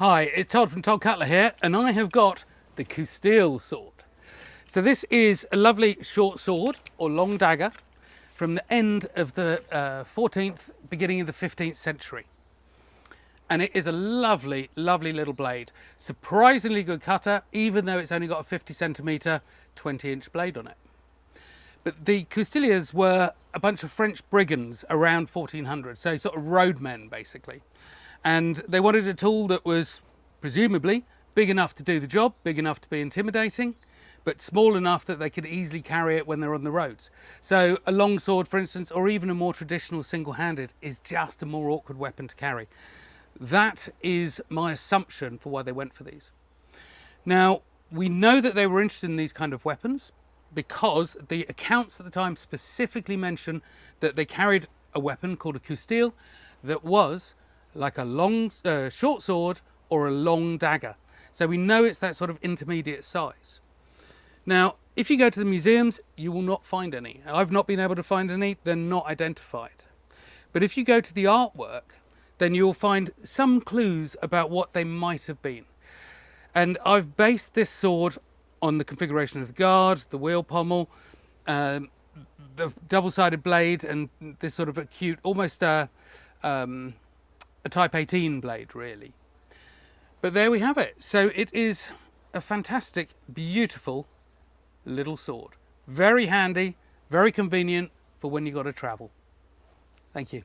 Hi, it's Todd from Todd Cutler here, and I have got the Coustille Sword. So this is a lovely short sword, or long dagger, from the end of the 14th, beginning of the 15th century. And it is a lovely, lovely little blade. Surprisingly good cutter, even though it's only got a 50 centimetre, 20-inch blade on it. But the Coustilliers were a bunch of French brigands around 1400, so sort of roadmen basically. And they wanted a tool that was presumably big enough to do the job, big enough to be intimidating, but small enough that they could easily carry it when they're on the roads. So a long sword, for instance, or even a more traditional single-handed, is just a more awkward weapon to carry. That is my assumption for why they went for these. Now, we know that they were interested in these kind of weapons because the accounts at the time specifically mention that they carried a weapon called a coustille that was like a long, short sword or a long dagger. So we know it's that sort of intermediate size. Now, if you go to the museums, you will not find any. I've not been able to find any, they're not identified. But if you go to the artwork, then you'll find some clues about what they might have been. And I've based this sword on the configuration of the guard, the wheel pommel, the double-sided blade, and this sort of acute, almost a Type 18 blade, really. But there we have it. So it is a fantastic, beautiful little sword. Very handy, very convenient for when you've got to travel. Thank you.